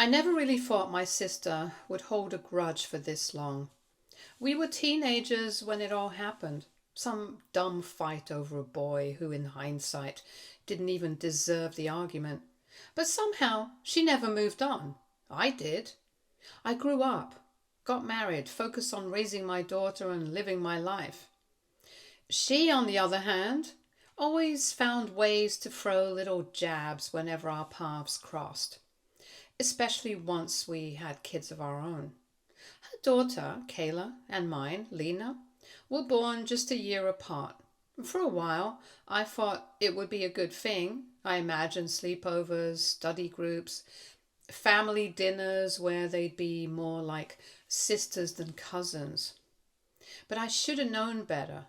I never really thought my sister would hold a grudge for this long. We were teenagers when it all happened. Some dumb fight over a boy who, in hindsight, didn't even deserve the argument. But somehow she never moved on. I did. I grew up, got married, focused on raising my daughter and living my life. She, on the other hand, always found ways to throw little jabs whenever our paths crossed, especially once we had kids of our own. Her daughter, Kayla, and mine, Lena, were born just a year apart. For a while, I thought it would be a good thing. I imagined sleepovers, study groups, family dinners where they'd be more like sisters than cousins. But I should have known better.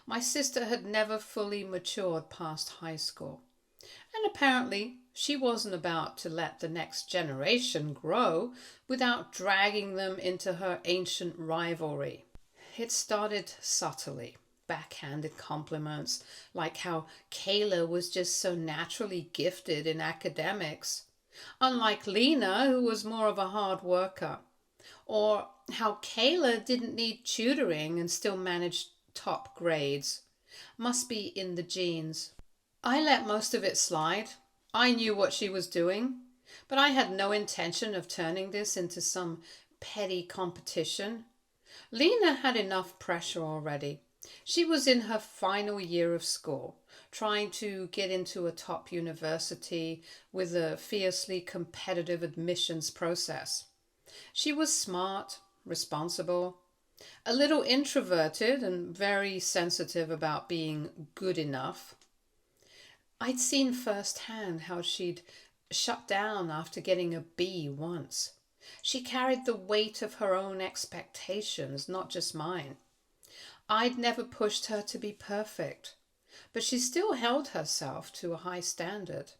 My sister had never fully matured past high school. And apparently, she wasn't about to let the next generation grow without dragging them into her ancient rivalry. It started subtly. Backhanded compliments, like how Kayla was just so naturally gifted in academics, unlike Lena, who was more of a hard worker, or how Kayla didn't need tutoring and still managed top grades. Must be in the genes. I let most of it slide. I knew what she was doing, but I had no intention of turning this into some petty competition. Lena had enough pressure already. She was in her final year of school, trying to get into a top university with a fiercely competitive admissions process. She was smart, responsible, a little introverted, and very sensitive about being good enough. I'd seen firsthand how she'd shut down after getting a B once. She carried the weight of her own expectations, not just mine. I'd never pushed her to be perfect, but she still held herself to a high standard.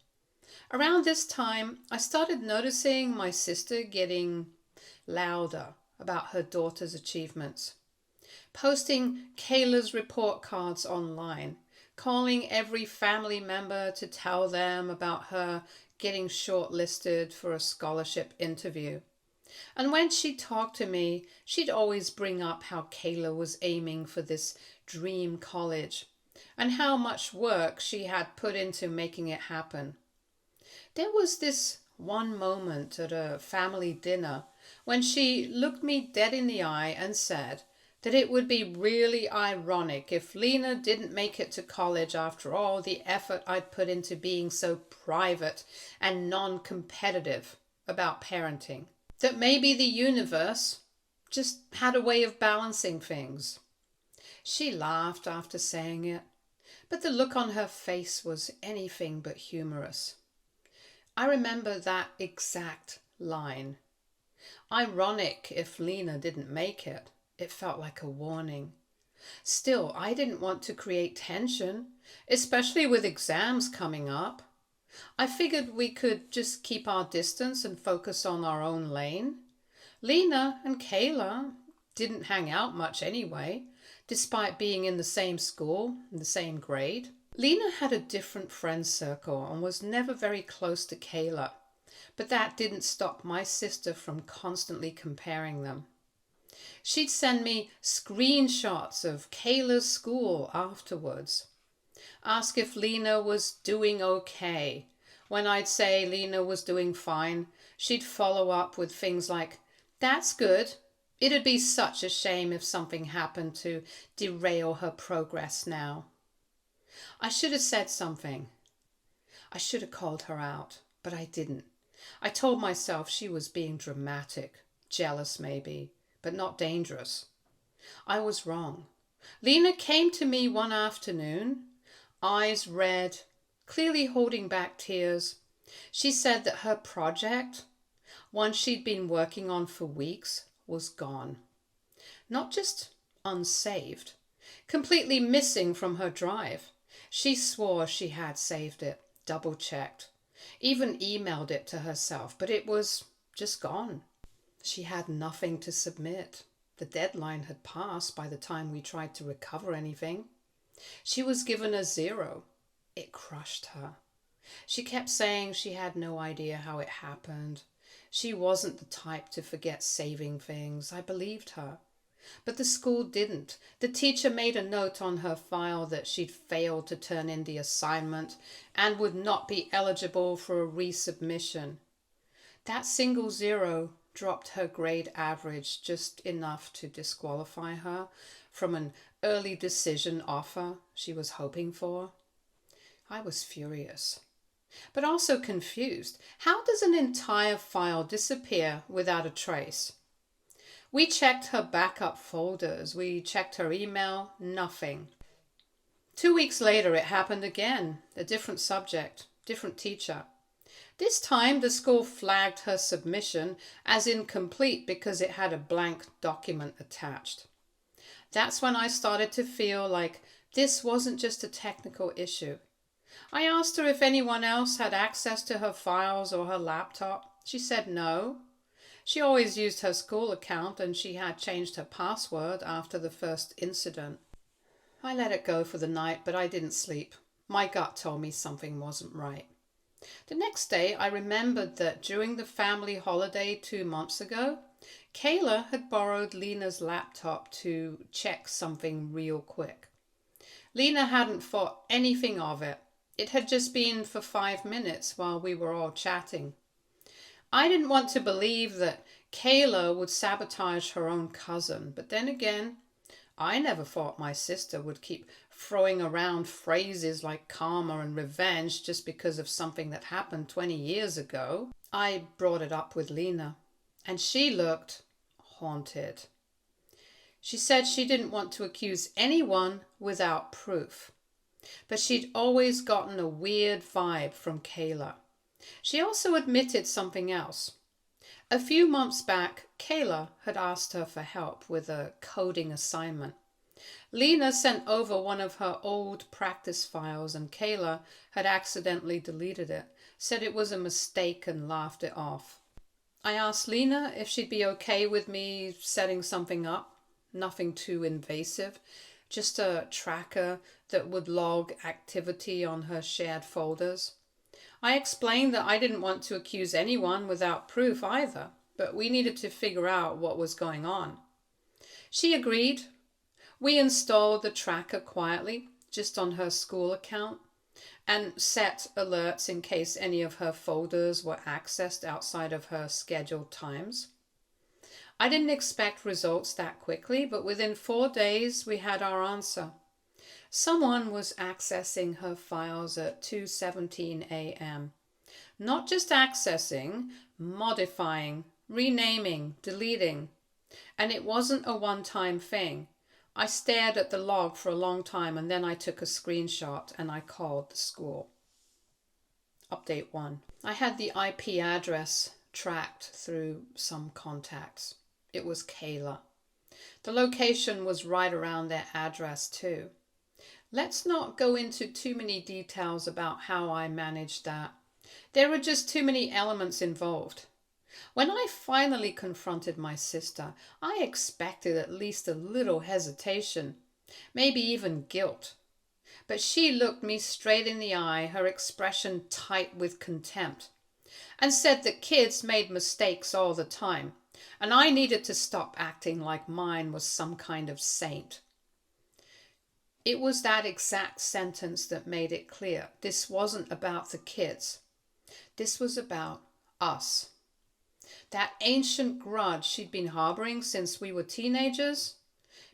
Around this time, I started noticing my sister getting louder about her daughter's achievements, posting Kayla's report cards online, calling every family member to tell them about her getting shortlisted for a scholarship interview. And when she talked to me, she'd always bring up how Kayla was aiming for this dream college and how much work she had put into making it happen. There was this one moment at a family dinner when she looked me dead in the eye and said that it would be really ironic if Lena didn't make it to college after all the effort I'd put into being so private and non-competitive about parenting. That maybe the universe just had a way of balancing things. She laughed after saying it, but the look on her face was anything but humorous. I remember that exact line. Ironic if Lena didn't make it. It felt like a warning. Still, I didn't want to create tension, especially with exams coming up. I figured we could just keep our distance and focus on our own lane. Lena and Kayla didn't hang out much anyway, despite being in the same school, in the same grade. Lena had a different friend circle and was never very close to Kayla, but that didn't stop my sister from constantly comparing them. She'd send me screenshots of Kayla's school afterwards, ask if Lena was doing okay. When I'd say Lena was doing fine, she'd follow up with things like, "That's good. It'd be such a shame if something happened to derail her progress now." I should have said something. I should have called her out, but I didn't. I told myself she was being dramatic, jealous maybe, but not dangerous. I was wrong. Lena came to me one afternoon, eyes red, clearly holding back tears. She said that her project, one she'd been working on for weeks, was gone. Not just unsaved, completely missing from her drive. She swore she had saved it, double-checked, even emailed it to herself, but it was just gone. She had nothing to submit. The deadline had passed by the time we tried to recover anything. She was given a 0. It crushed her. She kept saying she had no idea how it happened. She wasn't the type to forget saving things. I believed her. But the school didn't. The teacher made a note on her file that she'd failed to turn in the assignment and would not be eligible for a resubmission. That single zero dropped her grade average just enough to disqualify her from an early decision offer she was hoping for. I was furious, but also confused. How does an entire file disappear without a trace? We checked her backup folders. We checked her email. Nothing. 2 weeks later, it happened again. A different subject, different teacher. This time, the school flagged her submission as incomplete because it had a blank document attached. That's when I started to feel like this wasn't just a technical issue. I asked her if anyone else had access to her files or her laptop. She said no. She always used her school account and she had changed her password after the first incident. I let it go for the night, but I didn't sleep. My gut told me something wasn't right. The next day, I remembered that during the family holiday 2 months ago, Kayla had borrowed Lena's laptop to check something real quick. Lena hadn't thought anything of it. It had just been for 5 minutes while we were all chatting. I didn't want to believe that Kayla would sabotage her own cousin, but then again, I never thought my sister would keep throwing around phrases like karma and revenge just because of something that happened 20 years ago. I brought it up with Lena, and she looked haunted. She said she didn't want to accuse anyone without proof, but she'd always gotten a weird vibe from Kayla. She also admitted something else. A few months back, Kayla had asked her for help with a coding assignment. Lena sent over one of her old practice files and Kayla had accidentally deleted it, said it was a mistake and laughed it off. I asked Lena if she'd be okay with me setting something up, nothing too invasive, just a tracker that would log activity on her shared folders. I explained that I didn't want to accuse anyone without proof either, but we needed to figure out what was going on. She agreed. We installed the tracker quietly, just on her school account, and set alerts in case any of her folders were accessed outside of her scheduled times. I didn't expect results that quickly, but within 4 days we had our answer. Someone was accessing her files at 2:17 a.m. Not just accessing, modifying, renaming, deleting. And it wasn't a one-time thing. I stared at the log for a long time and then I took a screenshot and I called the school. Update 1. I had the IP address tracked through some contacts. It was Kayla. The location was right around their address too. Let's not go into too many details about how I managed that. There were just too many elements involved. When I finally confronted my sister, I expected at least a little hesitation, maybe even guilt. But she looked me straight in the eye, her expression tight with contempt, and said that kids made mistakes all the time, and I needed to stop acting like mine was some kind of saint. It was that exact sentence that made it clear this wasn't about the kids. This was about us. That ancient grudge she'd been harboring since we were teenagers,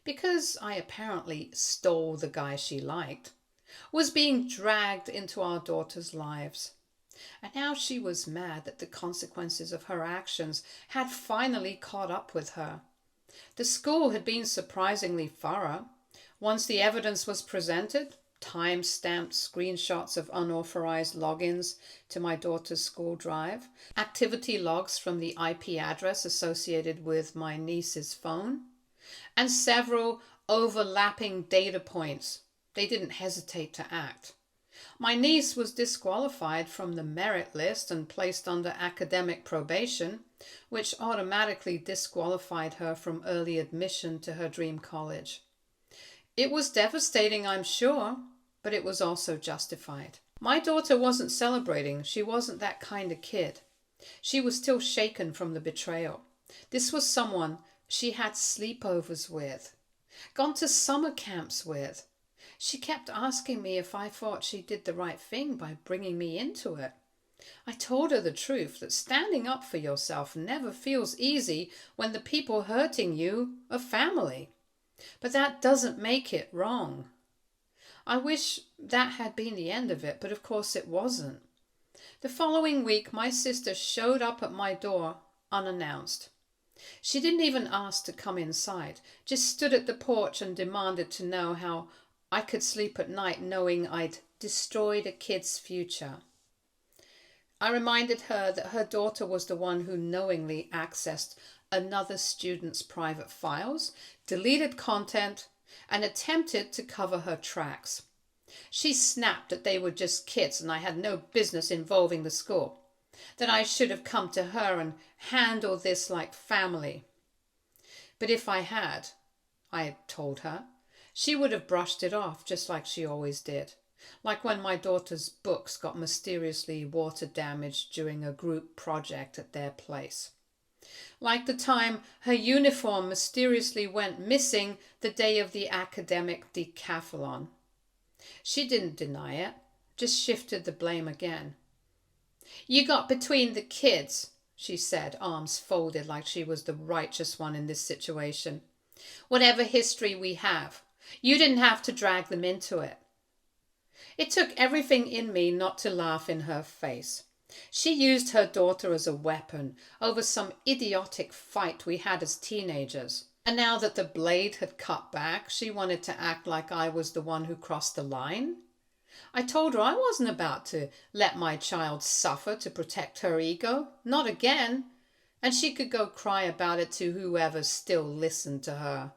because I apparently stole the guy she liked, was being dragged into our daughters' lives. And now she was mad that the consequences of her actions had finally caught up with her. The school had been surprisingly thorough. Once the evidence was presented, time-stamped screenshots of unauthorized logins to my daughter's school drive, activity logs from the IP address associated with my niece's phone, and several overlapping data points. They didn't hesitate to act. My niece was disqualified from the merit list and placed under academic probation, which automatically disqualified her from early admission to her dream college. It was devastating, I'm sure, but it was also justified. My daughter wasn't celebrating. She wasn't that kind of kid. She was still shaken from the betrayal. This was someone she had sleepovers with, gone to summer camps with. She kept asking me if I thought she did the right thing by bringing me into it. I told her the truth, that standing up for yourself never feels easy when the people hurting you are family. But that doesn't make it wrong. I wish that had been the end of it, but of course it wasn't. The following week, my sister showed up at my door unannounced. She didn't even ask to come inside, just stood at the porch and demanded to know how I could sleep at night knowing I'd destroyed a kid's future. I reminded her that her daughter was the one who knowingly accessed another student's private files, deleted content, and attempted to cover her tracks. She snapped that they were just kids and I had no business involving the school, that I should have come to her and handled this like family. But if I had told her, she would have brushed it off just like she always did. Like when my daughter's books got mysteriously water damaged during a group project at their place. Like the time her uniform mysteriously went missing the day of the academic decathlon. She didn't deny it, just shifted the blame again. "You got between the kids," she said, arms folded like she was the righteous one in this situation. "Whatever history we have, you didn't have to drag them into it." It took everything in me not to laugh in her face. She used her daughter as a weapon over some idiotic fight we had as teenagers. And now that the blade had cut back, she wanted to act like I was the one who crossed the line. I told her I wasn't about to let my child suffer to protect her ego. Not again. And she could go cry about it to whoever still listened to her.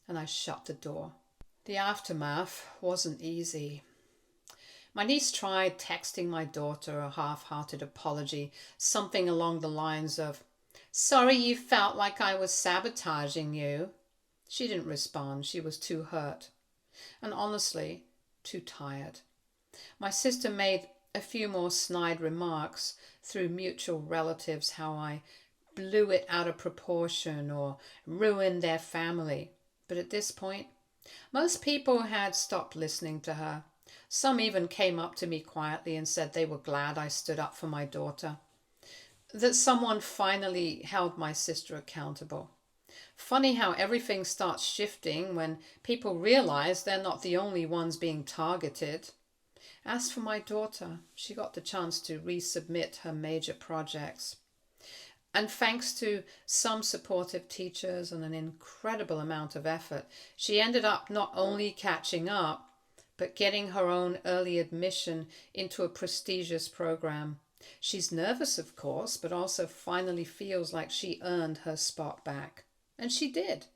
And I shut the door. The aftermath wasn't easy. My niece tried texting my daughter a half-hearted apology, something along the lines of, "Sorry you felt like I was sabotaging you." She didn't respond. She was too hurt. And honestly, too tired. My sister made a few more snide remarks through mutual relatives how I blew it out of proportion or ruined their family. But at this point, most people had stopped listening to her. Some even came up to me quietly and said they were glad I stood up for my daughter, that someone finally held my sister accountable. Funny how everything starts shifting when people realize they're not the only ones being targeted. As for my daughter, she got the chance to resubmit her major projects. And thanks to some supportive teachers and an incredible amount of effort, she ended up not only catching up, but getting her own early admission into a prestigious program. She's nervous, of course, but also finally feels like she earned her spot back. And she did.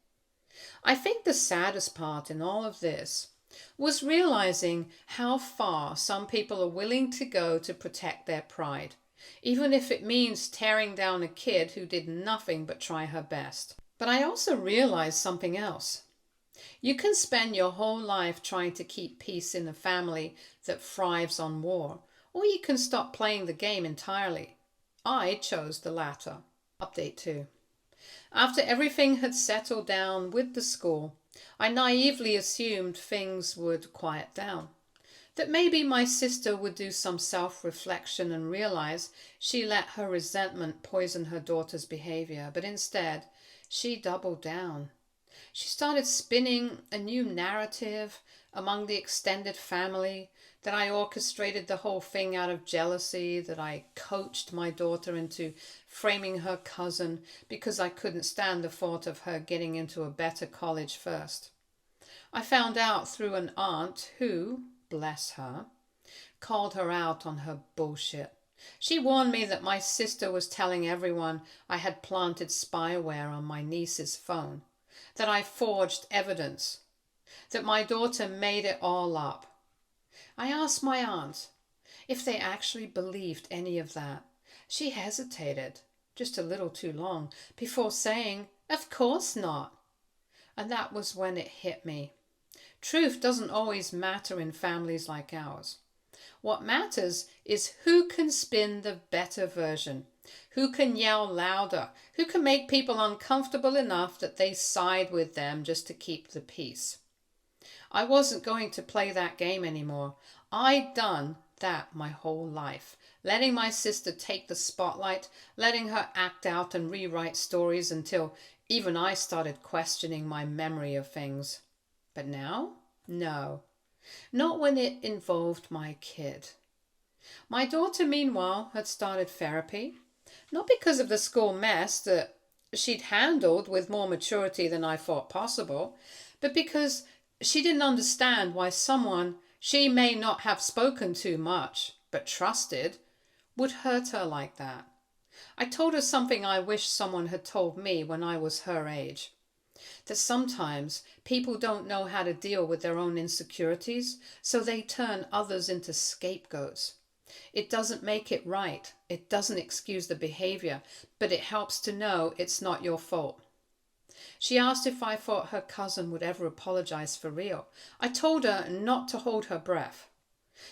I think the saddest part in all of this was realizing how far some people are willing to go to protect their pride, even if it means tearing down a kid who did nothing but try her best. But I also realized something else. You can spend your whole life trying to keep peace in a family that thrives on war, or you can stop playing the game entirely. I chose the latter. Update 2. After everything had settled down with the school, I naively assumed things would quiet down. That maybe my sister would do some self-reflection and realize she let her resentment poison her daughter's behavior, but instead, she doubled down. She started spinning a new narrative among the extended family, that I orchestrated the whole thing out of jealousy, that I coached my daughter into framing her cousin because I couldn't stand the thought of her getting into a better college first. I found out through an aunt who, bless her, called her out on her bullshit. She warned me that my sister was telling everyone I had planted spyware on my niece's phone, that I forged evidence, that my daughter made it all up. I asked my aunt if they actually believed any of that. She hesitated, just a little too long, before saying, "Of course not." And that was when it hit me. Truth doesn't always matter in families like ours. What matters is who can spin the better version, Who can yell louder? Who can make people uncomfortable enough that they side with them just to keep the peace? I wasn't going to play that game anymore. I'd done that my whole life, letting my sister take the spotlight, letting her act out and rewrite stories until even I started questioning my memory of things. But now? No. Not when it involved my kid. My daughter, meanwhile, had started therapy, not because of the school mess that she'd handled with more maturity than I thought possible, but because she didn't understand why someone she may not have spoken to much, but trusted, would hurt her like that. I told her something I wish someone had told me when I was her age. That sometimes people don't know how to deal with their own insecurities, so they turn others into scapegoats. It doesn't make it right. It doesn't excuse the behavior, but it helps to know it's not your fault. She asked if I thought her cousin would ever apologize for real. I told her not to hold her breath.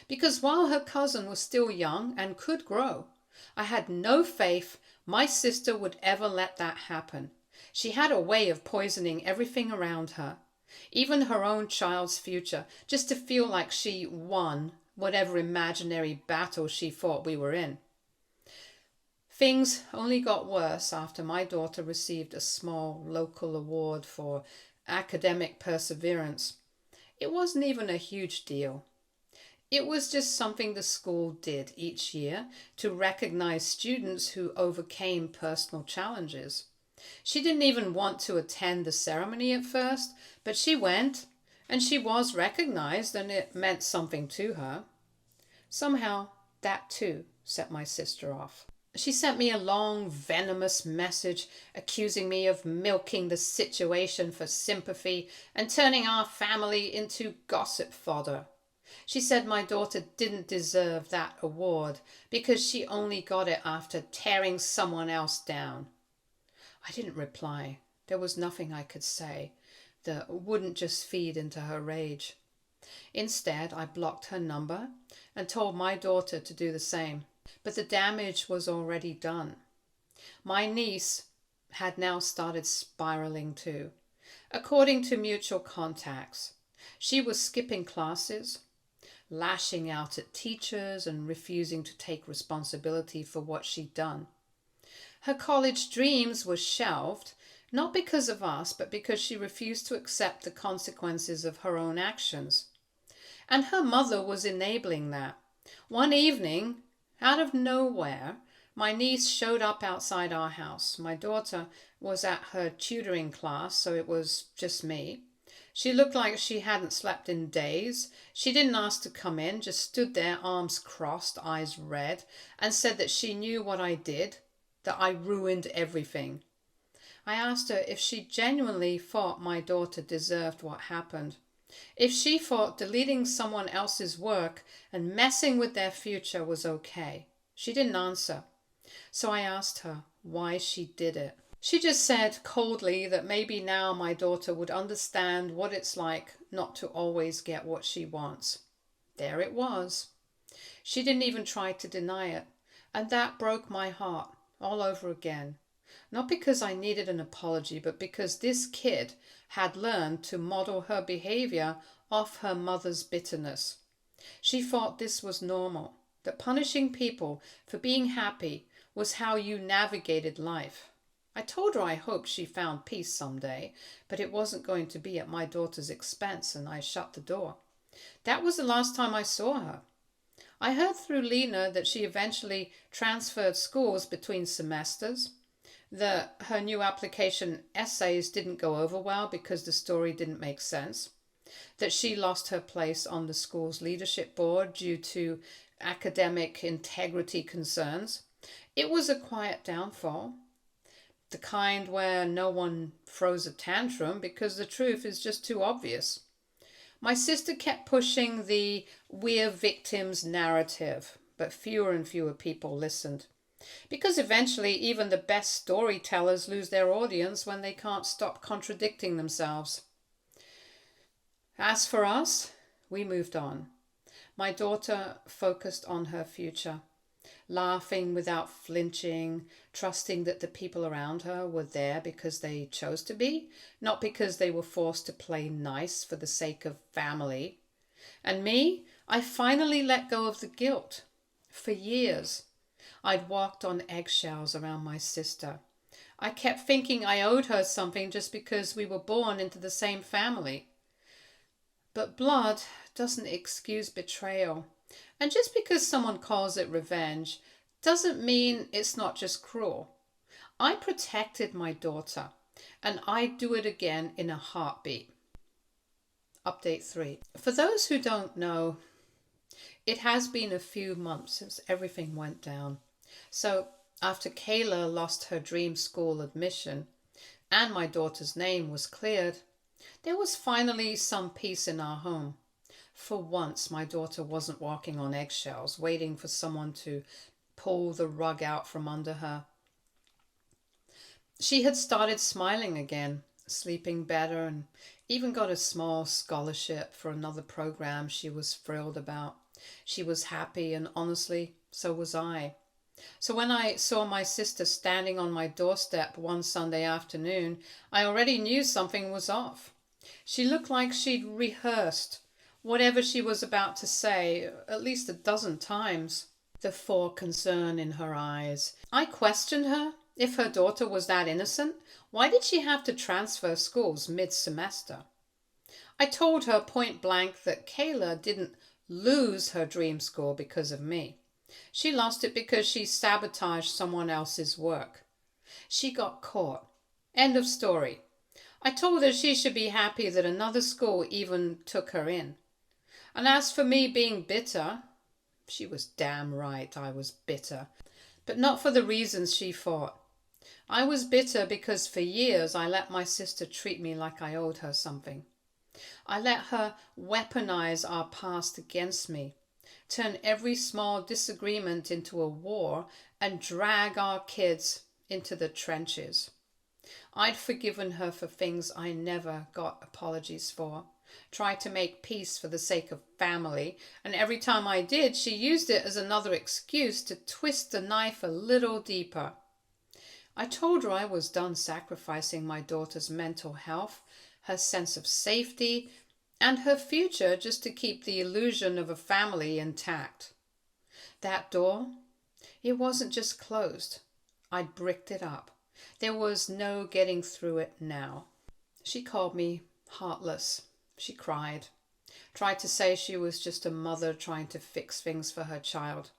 Because while her cousin was still young and could grow, I had no faith my sister would ever let that happen. She had a way of poisoning everything around her, even her own child's future, just to feel like she won whatever imaginary battle she thought we were in. Things only got worse after my daughter received a small local award for academic perseverance. It wasn't even a huge deal. It was just something the school did each year to recognize students who overcame personal challenges. She didn't even want to attend the ceremony at first, but she went, and she was recognized, and it meant something to her. Somehow, that too set my sister off. She sent me a long, venomous message accusing me of milking the situation for sympathy and turning our family into gossip fodder. She said my daughter didn't deserve that award because she only got it after tearing someone else down. I didn't reply. There was nothing I could say that wouldn't just feed into her rage. Instead, I blocked her number and told my daughter to do the same. But the damage was already done. My niece had now started spiraling too. According to mutual contacts, she was skipping classes, lashing out at teachers and refusing to take responsibility for what she'd done. Her college dreams were shelved, not because of us, but because she refused to accept the consequences of her own actions. And her mother was enabling that. One evening, out of nowhere, my niece showed up outside our house. My daughter was at her tutoring class, so it was just me. She looked like she hadn't slept in days. She didn't ask to come in, just stood there, arms crossed, eyes red, and said that she knew what I did, that I ruined everything. I asked her if she genuinely thought my daughter deserved what happened. If she thought deleting someone else's work and messing with their future was okay. She didn't answer. So I asked her why she did it. She just said coldly that maybe now my daughter would understand what it's like not to always get what she wants. There it was. She didn't even try to deny it. And that broke my heart all over again. Not because I needed an apology, but because this kid had learned to model her behavior off her mother's bitterness. She thought this was normal, that punishing people for being happy was how you navigated life. I told her I hoped she found peace someday, but it wasn't going to be at my daughter's expense, and I shut the door. That was the last time I saw her. I heard through Lena that she eventually transferred schools between semesters, that her new application essays didn't go over well because the story didn't make sense, that she lost her place on the school's leadership board due to academic integrity concerns. It was a quiet downfall, the kind where no one throws a tantrum because the truth is just too obvious. My sister kept pushing the "we're victims" narrative, but fewer and fewer people listened. Because eventually even the best storytellers lose their audience when they can't stop contradicting themselves. As for us, we moved on. My daughter focused on her future. laughing without flinching, trusting that the people around her were there because they chose to be, not because they were forced to play nice for the sake of family. And me, I finally let go of the guilt. For years, I'd walked on eggshells around my sister. I kept thinking I owed her something just because we were born into the same family. But blood doesn't excuse betrayal. And just because someone calls it revenge doesn't mean it's not just cruel. I protected my daughter, and I'd do it again in a heartbeat. Update 3. For those who don't know, it has been a few months since everything went down. So after Kayla lost her dream school admission and my daughter's name was cleared, there was finally some peace in our home. For once, my daughter wasn't walking on eggshells, waiting for someone to pull the rug out from under her. She had started smiling again, sleeping better, and even got a small scholarship for another program she was thrilled about. She was happy, and honestly, so was I. So when I saw my sister standing on my doorstep one Sunday afternoon, I already knew something was off. She looked like she'd rehearsed whatever she was about to say at least a dozen times. The concern in her eyes. I questioned her. If her daughter was that innocent, why did she have to transfer schools mid-semester? I told her point blank that Kayla didn't lose her dream school because of me. She lost it because she sabotaged someone else's work. She got caught. End of story. I told her she should be happy that another school even took her in. And as for me being bitter, she was damn right I was bitter, but not for the reasons she thought. I was bitter because for years I let my sister treat me like I owed her something. I let her weaponize our past against me, turn every small disagreement into a war, and drag our kids into the trenches. I'd forgiven her for things I never got apologies for, tried to make peace for the sake of family, and every time I did, she used it as another excuse to twist the knife a little deeper. I told her I was done sacrificing my daughter's mental health, her sense of safety, and her future just to keep the illusion of a family intact. That door, it wasn't just closed. I'd bricked it up. There was no getting through it now. She called me heartless. She cried, tried to say she was just a mother trying to fix things for her child.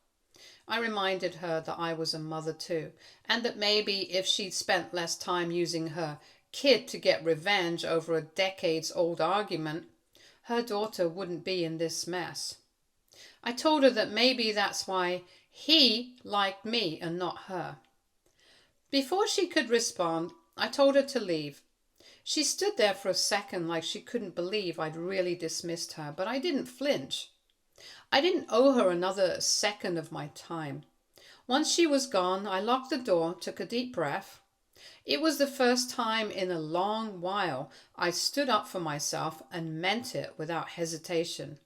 I reminded her that I was a mother too, and that maybe if she'd spent less time using her kid to get revenge over a decades-old argument, her daughter wouldn't be in this mess. I told her that maybe that's why he liked me and not her. Before she could respond, I told her to leave. She stood there for a second like she couldn't believe I'd really dismissed her, but I didn't flinch. I didn't owe her another second of my time. Once she was gone, I locked the door, took a deep breath. It was the first time in a long while I stood up for myself and meant it without hesitation.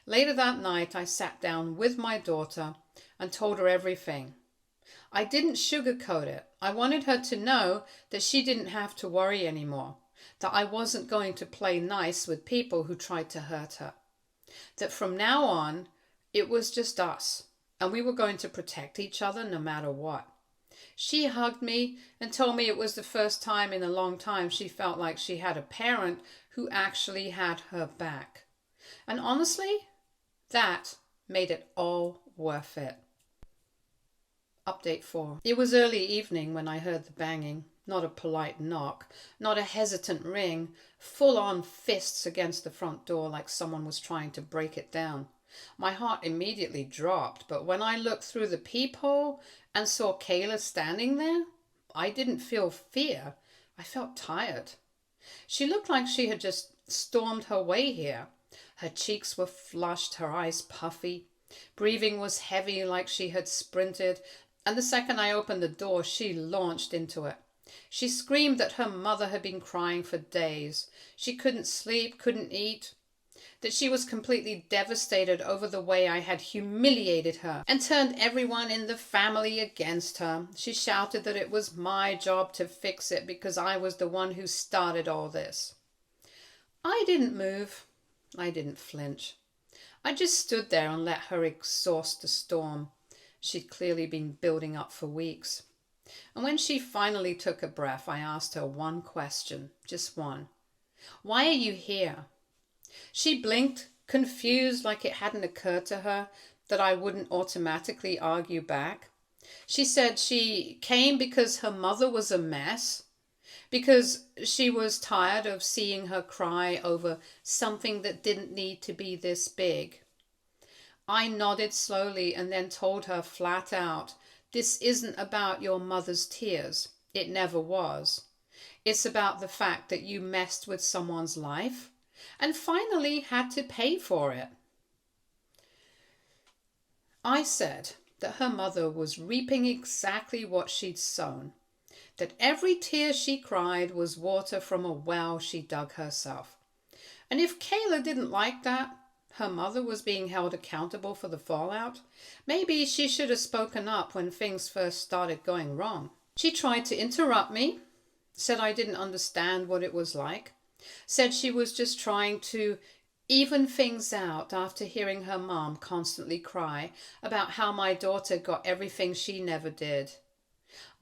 Later that night, I sat down with my daughter and told her everything. I didn't sugarcoat it. I wanted her to know that she didn't have to worry anymore, that I wasn't going to play nice with people who tried to hurt her, that from now on, it was just us, and we were going to protect each other no matter what. She hugged me and told me it was the first time in a long time she felt like she had a parent who actually had her back. And honestly, that made it all worth it. Update 4. It was early evening when I heard the banging. Not a polite knock, not a hesitant ring, full-on fists against the front door like someone was trying to break it down. My heart immediately dropped, but when I looked through the peephole and saw Kayla standing there, I didn't feel fear. I felt tired. She looked like she had just stormed her way here. Her cheeks were flushed, her eyes puffy. Breathing was heavy like she had sprinted, and the second I opened the door, she launched into it. She screamed that her mother had been crying for days. She couldn't sleep, couldn't eat. that she was completely devastated over the way I had humiliated her and turned everyone in the family against her. She shouted that it was my job to fix it because I was the one who started all this. I didn't move. I didn't flinch. I just stood there and let her exhaust the storm she'd clearly been building up for weeks. And when she finally took a breath, I asked her one question, just one. Why are you here? She blinked, confused, like it hadn't occurred to her that I wouldn't automatically argue back. She said she came because her mother was a mess, because she was tired of seeing her cry over something that didn't need to be this big. I nodded slowly and then told her flat out, this isn't about your mother's tears. It never was. It's about the fact that you messed with someone's life and finally had to pay for it. I said that her mother was reaping exactly what she'd sown, that every tear she cried was water from a well she dug herself. And if Kayla didn't like that, her mother was being held accountable for the fallout, maybe she should have spoken up when things first started going wrong. She tried to interrupt me, said I didn't understand what it was like, said she was just trying to even things out after hearing her mom constantly cry about how my daughter got everything she never did.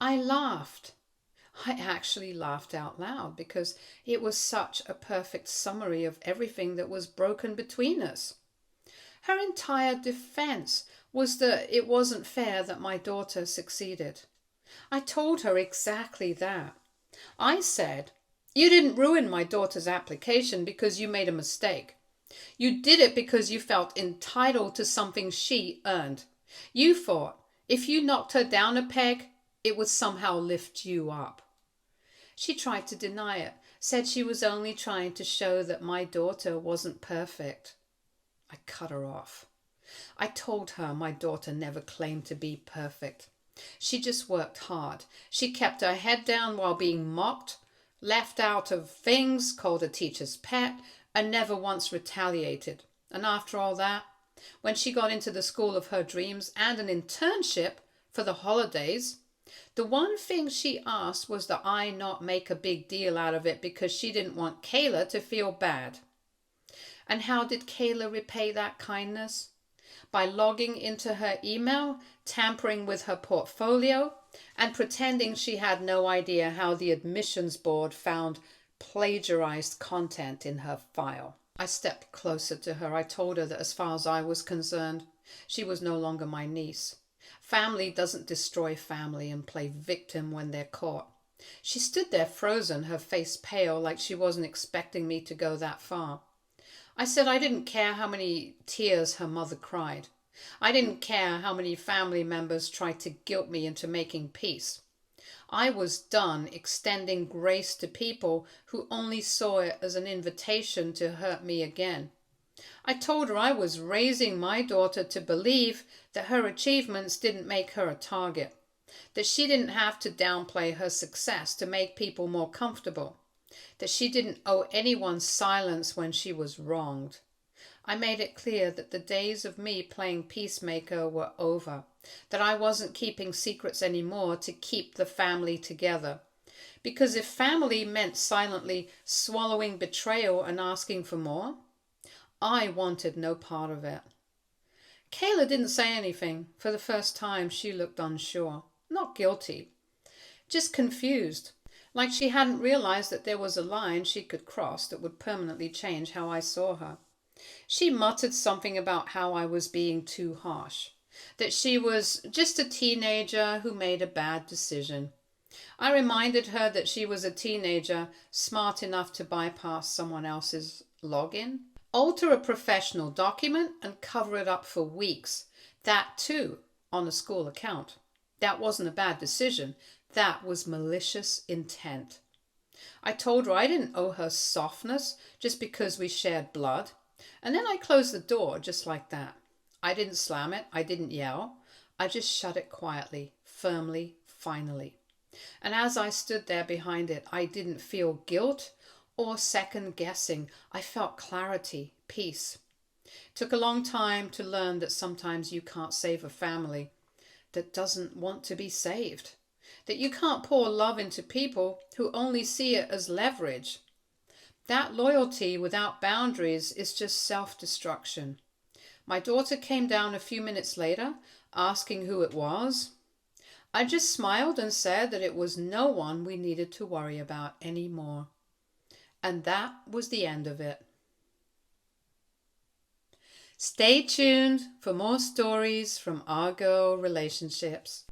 I laughed. I actually laughed out loud because it was such a perfect summary of everything that was broken between us. Her entire defense was that it wasn't fair that my daughter succeeded. I told her exactly that. I said, you didn't ruin my daughter's application because you made a mistake. You did it because you felt entitled to something she earned. You thought if you knocked her down a peg, it would somehow lift you up. She tried to deny it, said she was only trying to show that my daughter wasn't perfect. I cut her off. I told her my daughter never claimed to be perfect. She just worked hard. She kept her head down while being mocked, left out of things, called a teacher's pet, and never once retaliated. And after all that, when she got into the school of her dreams and an internship for the holidays, the one thing she asked was that I not make a big deal out of it because she didn't want Kayla to feel bad. And how did Kayla repay that kindness? By logging into her email, tampering with her portfolio, and pretending she had no idea how the admissions board found plagiarized content in her file. I stepped closer to her. I told her that as far as I was concerned, she was no longer my niece. Family doesn't destroy family and play victim when they're caught. She stood there frozen, her face pale, like she wasn't expecting me to go that far. I said I didn't care how many tears her mother cried. I didn't care how many family members tried to guilt me into making peace. I was done extending grace to people who only saw it as an invitation to hurt me again. I told her I was raising my daughter to believe that her achievements didn't make her a target, that she didn't have to downplay her success to make people more comfortable, that she didn't owe anyone silence when she was wronged. I made it clear that the days of me playing peacemaker were over, that I wasn't keeping secrets anymore to keep the family together. Because if family meant silently swallowing betrayal and asking for more, I wanted no part of it. Kayla didn't say anything. For the first time, she looked unsure. Not guilty, just confused, like she hadn't realized that there was a line she could cross that would permanently change how I saw her. She muttered something about how I was being too harsh, that she was just a teenager who made a bad decision. I reminded her that she was a teenager smart enough to bypass someone else's login, alter a professional document and cover it up for weeks, that too on a school account. That wasn't a bad decision. That was malicious intent. I told her I didn't owe her softness just because we shared blood. And then I closed the door just like that. I didn't slam it. I didn't yell. I just shut it quietly, firmly, finally. And as I stood there behind it, I didn't feel guilt or second guessing. I felt clarity, peace. Took a long time to learn that sometimes you can't save a family that doesn't want to be saved. That you can't pour love into people who only see it as leverage. That loyalty without boundaries is just self-destruction. My daughter came down a few minutes later, asking who it was. I just smiled and said that it was no one we needed to worry about anymore. And that was the end of it. Stay tuned for more stories from our girl relationships.